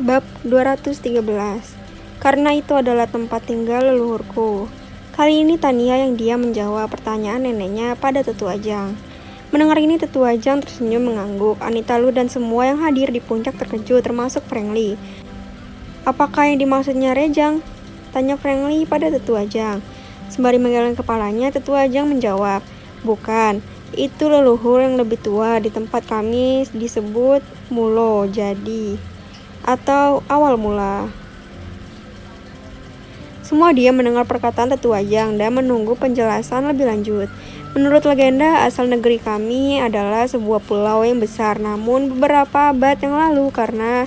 Bab 213. Karena itu adalah tempat tinggal leluhurku. Kali ini Tania yang dia menjawab pertanyaan neneknya pada Tetu Ajang. Mendengar ini Tetu Ajang tersenyum mengangguk. Anita Lu dan semua yang hadir di puncak terkejut termasuk Frankly. Apakah yang dimaksudnya Rejang? Tanya Frankly pada Tetu Ajang. Sembari menggeleng kepalanya, Tetu Ajang menjawab, bukan, itu leluhur yang lebih tua. Di tempat kami disebut Mulo jadi atau awal mula. Semua dia mendengar perkataan Tetu Ajang dan menunggu penjelasan lebih lanjut. Menurut legenda, asal negeri kami adalah sebuah pulau yang besar, namun beberapa abad yang lalu karena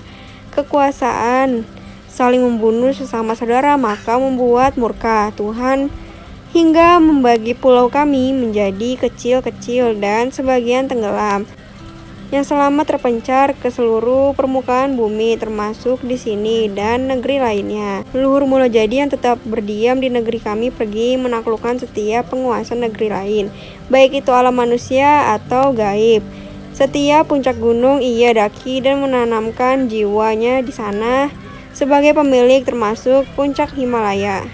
kekuasaan saling membunuh sesama saudara, maka membuat murka Tuhan hingga membagi pulau kami menjadi kecil-kecil dan sebagian tenggelam. Yang selamat terpencar ke seluruh permukaan bumi, termasuk di sini dan negeri lainnya. Leluhur Mulo jadi yang tetap berdiam di negeri kami pergi menaklukkan setiap penguasa negeri lain, baik itu alam manusia atau gaib. Setiap puncak gunung ia daki dan menanamkan jiwanya di sana sebagai pemilik, termasuk puncak Himalaya.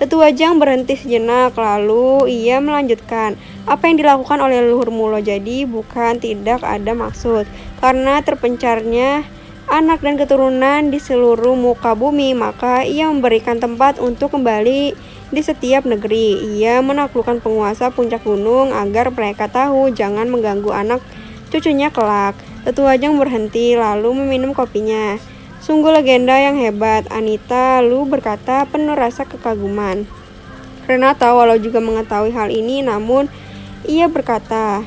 Tetu Ajang berhenti sejenak, lalu ia melanjutkan, apa yang dilakukan oleh leluhur Mulo jadi bukan tidak ada maksud. Karena terpencarnya anak dan keturunan di seluruh muka bumi, maka ia memberikan tempat untuk kembali di setiap negeri. Ia menaklukkan penguasa puncak gunung agar mereka tahu jangan mengganggu anak cucunya kelak. Tetu Ajang berhenti lalu meminum kopinya. Sungguh legenda yang hebat, Anita Lu berkata penuh rasa kekaguman. Renata walau juga mengetahui hal ini, namun ia berkata,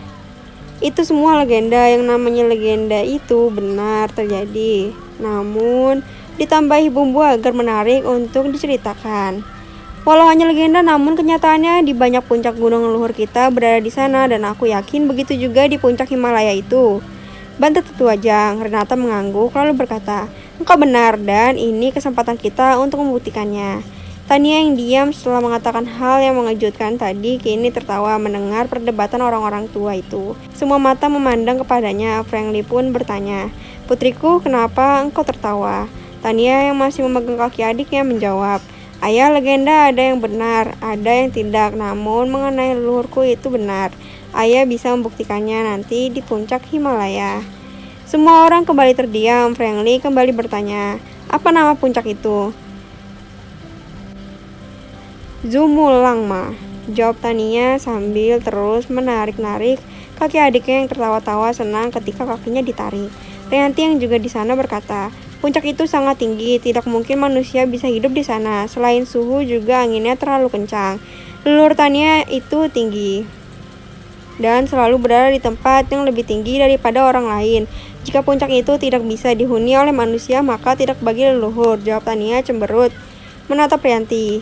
itu semua legenda, yang namanya legenda itu benar terjadi. Namun ditambahi bumbu agar menarik untuk diceritakan. Walau hanya legenda, namun kenyataannya di banyak puncak gunung leluhur kita berada di sana, dan aku yakin begitu juga di puncak Himalaya itu. Bantah Tetu Ajang. Renata mengangguk lalu berkata, engkau benar dan ini kesempatan kita untuk membuktikannya. Tania yang diam setelah mengatakan hal yang mengejutkan tadi kini tertawa mendengar perdebatan orang-orang tua itu. Semua mata memandang kepadanya. Frankly pun bertanya, putriku, kenapa engkau tertawa? Tania yang masih memegang kaki adiknya menjawab, ayah, legenda ada yang benar, ada yang tidak, namun mengenai leluhurku itu benar. Ayah bisa membuktikannya nanti di puncak Himalaya. Semua orang kembali terdiam. Frankly kembali bertanya, apa nama puncak itu? Zumulangma, jawab Tania sambil terus menarik-narik kaki adiknya yang tertawa-tawa senang ketika kakinya ditarik. Rianti yang juga di sana berkata, puncak itu sangat tinggi, tidak mungkin manusia bisa hidup di sana. Selain suhu juga anginnya terlalu kencang. Leluhur Tania itu tinggi dan selalu berada di tempat yang lebih tinggi daripada orang lain. Jika puncak itu tidak bisa dihuni oleh manusia, maka tidak bagi leluhur, jawab Tania cemberut menatap Rianti.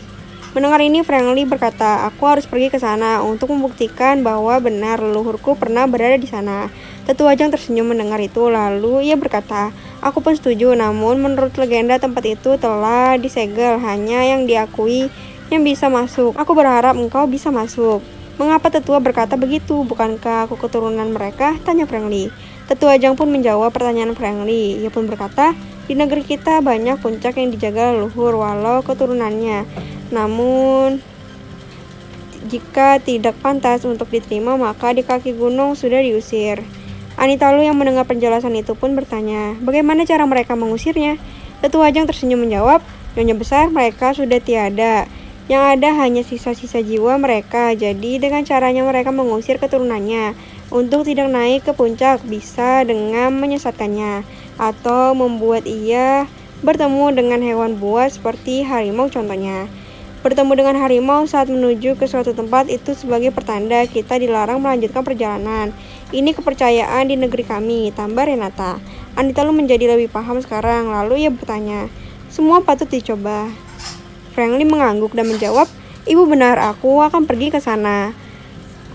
Mendengar ini, Frankly berkata, aku harus pergi ke sana untuk membuktikan bahwa benar leluhurku pernah berada di sana. Tetu Ajang tersenyum mendengar itu, lalu ia berkata, aku pun setuju, namun menurut legenda tempat itu telah disegel, hanya yang diakui yang bisa masuk. Aku berharap engkau bisa masuk. Mengapa tetua berkata begitu? Bukankah aku keturunan mereka? Tanya Frankly. Tetu Ajang pun menjawab pertanyaan Frankly. Ia pun berkata, di negeri kita banyak puncak yang dijaga leluhur walau keturunannya. Namun jika tidak pantas untuk diterima, maka di kaki gunung sudah diusir. Anita Lu yang mendengar penjelasan itu pun bertanya, bagaimana cara mereka mengusirnya? Tetu Ajang tersenyum menjawab, nyonya besar, mereka sudah tiada. Yang ada hanya sisa-sisa jiwa mereka. Jadi dengan caranya mereka mengusir keturunannya untuk tidak naik ke puncak, bisa dengan menyesatkannya atau membuat ia bertemu dengan hewan buas seperti harimau contohnya. Bertemu dengan harimau saat menuju ke suatu tempat itu sebagai pertanda kita dilarang melanjutkan perjalanan. Ini kepercayaan di negeri kami, tambah Renata. Anita Lu menjadi lebih paham sekarang, lalu ia bertanya, semua patut dicoba. Frankly mengangguk dan menjawab, ibu benar, aku akan pergi ke sana.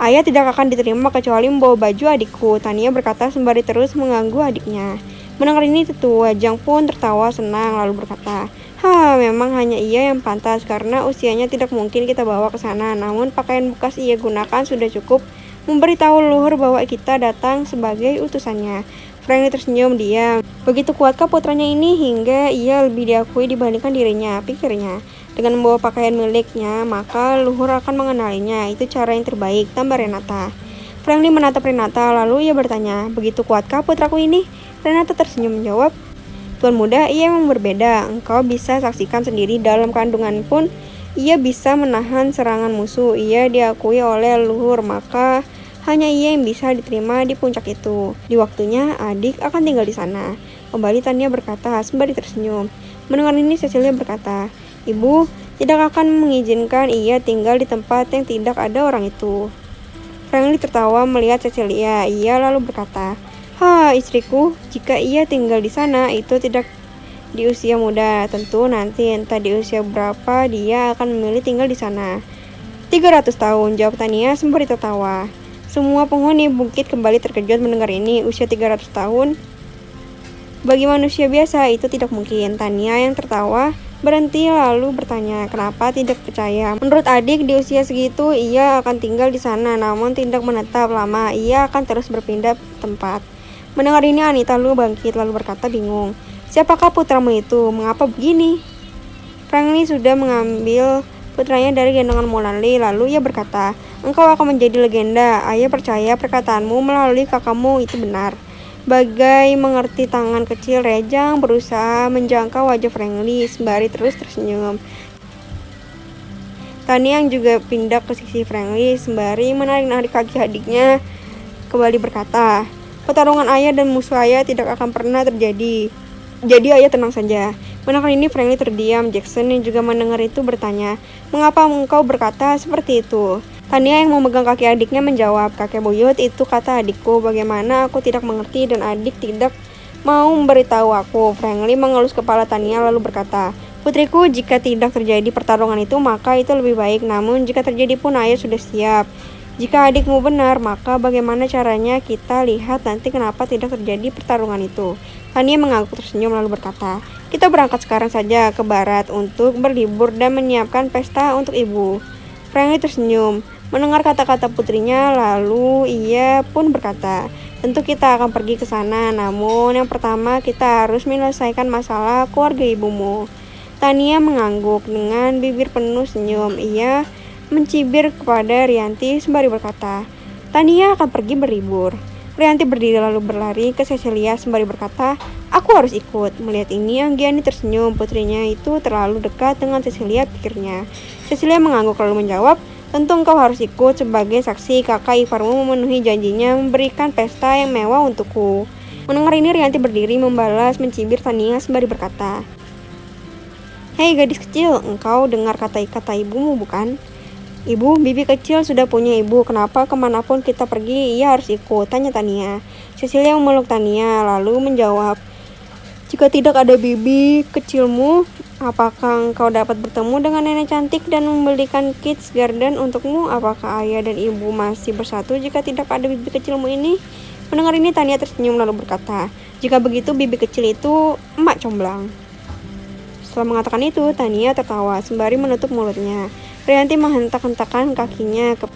Ayah tidak akan diterima kecuali membawa baju adikku, Tania berkata sembari terus mengganggu adiknya. Mendengar ini Tetu Ajang pun tertawa senang lalu berkata, memang hanya ia yang pantas karena usianya tidak mungkin kita bawa ke sana, namun pakaian bekas ia gunakan sudah cukup memberitahu leluhur bahwa kita datang sebagai utusannya. Franklin tersenyum diam. Begitu kuatkah putranya ini hingga ia lebih diakui dibandingkan dirinya, pikirnya. Dengan membawa pakaian miliknya, maka luhur akan mengenalinya. Itu cara yang terbaik, tambah Renata. Franklin menatap Renata, lalu ia bertanya, begitu kuatkah putraku ini? Renata tersenyum menjawab, Tuan muda, ia memang berbeda. Engkau bisa saksikan sendiri dalam kandungan pun ia bisa menahan serangan musuh. Ia diakui oleh leluhur, maka hanya ia yang bisa diterima di puncak itu. Di waktunya, adik akan tinggal di sana. Kembali Tania berkata sembari tersenyum. Mendengar ini Cecilia berkata, Ibu tidak akan mengizinkan ia tinggal di tempat yang tidak ada orang itu. Franklin tertawa melihat Cecilia. Ia lalu berkata, istriku, jika ia tinggal di sana itu tidak di usia muda. Tentu nanti entah di usia berapa dia akan memilih tinggal di sana. 300 tahun, jawab Tania sembari tertawa. Semua penghuni bukit kembali terkejut mendengar ini. Usia 300 tahun? Bagi manusia biasa itu tidak mungkin. Tania yang tertawa berhenti lalu bertanya, kenapa tidak percaya? Menurut adik di usia segitu ia akan tinggal di sana, namun tidak menetap lama. Ia akan terus berpindah tempat. Mendengar ini Anita lalu bangkit lalu berkata bingung, siapakah putramu itu? Mengapa begini? Franklin sudah mengambil putranya dari gendongan Mulanli, lalu ia berkata, engkau akan menjadi legenda. Ayah percaya perkataanmu melalui kakakmu itu benar. Bagai mengerti tangan kecil Rejang berusaha menjangkau wajah Franklin sembari terus tersenyum. Tania yang juga pindah ke sisi Franklin sembari menarik-narik kaki adiknya kembali berkata, pertarungan ayah dan musuh ayah tidak akan pernah terjadi. Jadi ayah tenang saja. Mendengar ini Franklin terdiam. Jackson yang juga mendengar itu bertanya, mengapa engkau berkata seperti itu? Tania yang memegang kaki adiknya menjawab, kakek buyut itu kata adikku, bagaimana aku tidak mengerti dan adik tidak mau memberitahu aku. Franklin mengelus kepala Tania lalu berkata, putriku, jika tidak terjadi pertarungan itu maka itu lebih baik, namun jika terjadi pun ayah sudah siap. Jika adikmu benar, maka bagaimana caranya kita lihat nanti kenapa tidak terjadi pertarungan itu. Tania mengangguk tersenyum lalu berkata, kita berangkat sekarang saja ke barat untuk berlibur dan menyiapkan pesta untuk ibu. Franklin tersenyum mendengar kata-kata putrinya, lalu ia pun berkata, tentu kita akan pergi ke sana, namun yang pertama kita harus menyelesaikan masalah keluarga ibumu. Tania mengangguk dengan bibir penuh senyum. Ia mencibir kepada Rianti sembari berkata, Tania akan pergi berlibur. Rianti berdiri lalu berlari ke Cecilia sembari berkata, aku harus ikut. Melihat ini Anggiani tersenyum, putrinya itu terlalu dekat dengan Cecilia, pikirnya. Cecilia mengangguk lalu menjawab, tentu engkau harus ikut sebagai saksi kakak iparmu memenuhi janjinya memberikan pesta yang mewah untukku. Mendengar ini Rianti berdiri membalas mencibir Tania sembari berkata, hei gadis kecil, engkau dengar kata-kata ibumu bukan? Ibu, bibi kecil sudah punya ibu, kenapa kemanapun kita pergi ia harus ikut? Tanya Tania. Cecilia memeluk Tania lalu menjawab, jika tidak ada bibi kecilmu, apakah engkau dapat bertemu dengan nenek cantik dan membelikan kids garden untukmu? Apakah ayah dan ibu masih bersatu jika tidak ada bibi kecilmu ini? Mendengar ini Tania tersenyum lalu berkata, jika begitu bibi kecil itu emak comblang. Setelah mengatakan itu, Tania tertawa sembari menutup mulutnya. Rianti menghentak-hentakan kakinya ke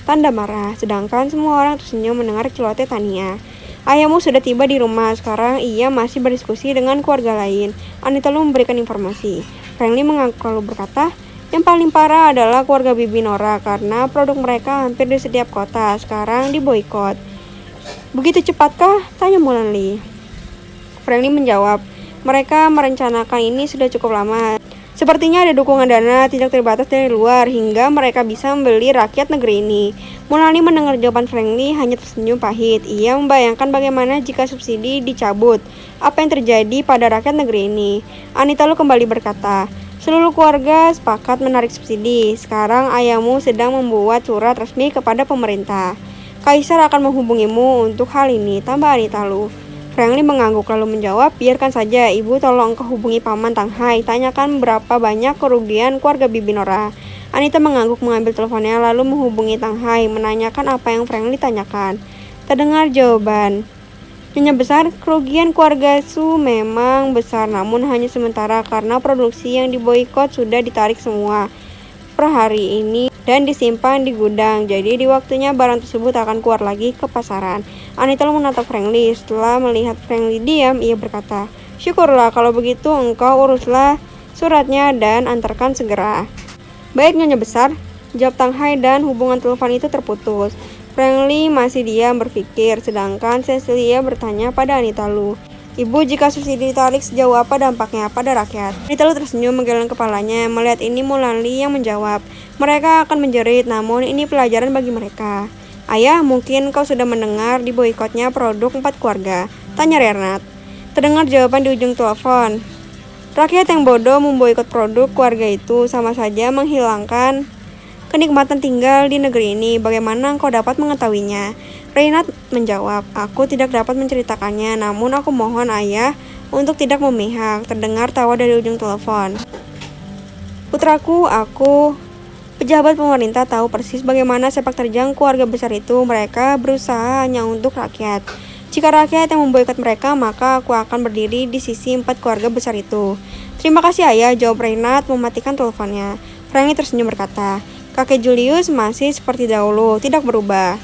tanda marah, sedangkan semua orang tersenyum mendengar celoteh Tania. Ayahmu sudah tiba di rumah, sekarang ia masih berdiskusi dengan keluarga lain. Anita lalu memberikan informasi. Franklin mengangguk lalu berkata, yang paling parah adalah keluarga Bibi Nora karena produk mereka hampir di setiap kota sekarang diboikot. Begitu cepatkah? Tanya Mulanli. Franklin menjawab, mereka merencanakan ini sudah cukup lama. Sepertinya ada dukungan dana tidak terbatas dari luar hingga mereka bisa membeli rakyat negeri ini. Mulanli mendengar jawaban Franklin hanya tersenyum pahit. Ia membayangkan bagaimana jika subsidi dicabut. Apa yang terjadi pada rakyat negeri ini? Anita lalu kembali berkata, seluruh keluarga sepakat menarik subsidi. Sekarang ayahmu sedang membuat surat resmi kepada pemerintah. Kaisar akan menghubungimu untuk hal ini, tambah Anita lalu. Franklin mengangguk lalu menjawab, biarkan saja, ibu tolong engkau hubungi paman Tanghai, tanyakan berapa banyak kerugian keluarga Bibi Nora. Anita mengangguk mengambil teleponnya lalu menghubungi Tanghai, menanyakan apa yang Franklin tanyakan. Terdengar jawaban, nyonya besar, kerugian keluarga Su memang besar namun hanya sementara karena produksi yang diboikot sudah ditarik semua per hari ini dan disimpan di gudang. Jadi di waktunya barang tersebut akan keluar lagi ke pasaran. Anita lalu menatap Frankly. Setelah melihat Frankly diam, ia berkata, "Syukurlah kalau begitu engkau uruslah suratnya dan antarkan segera." "Baik, Nyonya Besar," jawab Tang Hai dan hubungan telepon itu terputus. Frankly masih diam berpikir, sedangkan Cecilia bertanya pada Anita Lu, "Ibu, jika subsidi ditarik sejauh apa dampaknya pada rakyat?" Anita Lu tersenyum menggeleng kepalanya. Melihat ini Mulanli yang menjawab, "Mereka akan menjerit, namun ini pelajaran bagi mereka." "Ayah, mungkin kau sudah mendengar di boikotnya produk 4 keluarga?" tanya Renat. Terdengar jawaban di ujung telepon. "Rakyat yang bodoh memboikot produk keluarga itu sama saja menghilangkan kenikmatan tinggal di negeri ini. Bagaimana engkau dapat mengetahuinya?" Renat menjawab, "Aku tidak dapat menceritakannya, namun aku mohon ayah untuk tidak memihak." Terdengar tawa dari ujung telepon. "Putraku, aku pejabat pemerintah tahu persis bagaimana sepak terjang keluarga besar itu. Mereka berusaha hanya untuk rakyat. Jika rakyat yang memboikot mereka, maka aku akan berdiri di sisi 4 keluarga besar itu." "Terima kasih ayah," jawab Renat mematikan teleponnya. Franky tersenyum berkata, "Kakek Julius masih seperti dahulu, tidak berubah."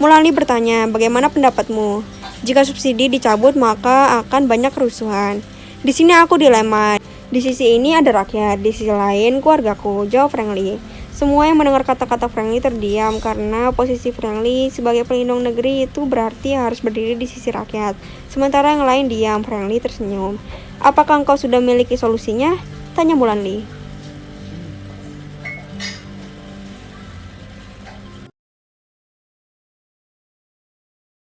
Mulanli bertanya, "Bagaimana pendapatmu? Jika subsidi dicabut, maka akan banyak kerusuhan." "Di sini aku dilema. Di sisi ini ada rakyat, di sisi lain keluargaku," jawab Frankly. Semua yang mendengar kata-kata Frankly terdiam, karena posisi Frankly sebagai pelindung negeri itu berarti harus berdiri di sisi rakyat. Sementara yang lain diam. Frankly tersenyum. "Apakah engkau sudah memiliki solusinya?" tanya Mulanli.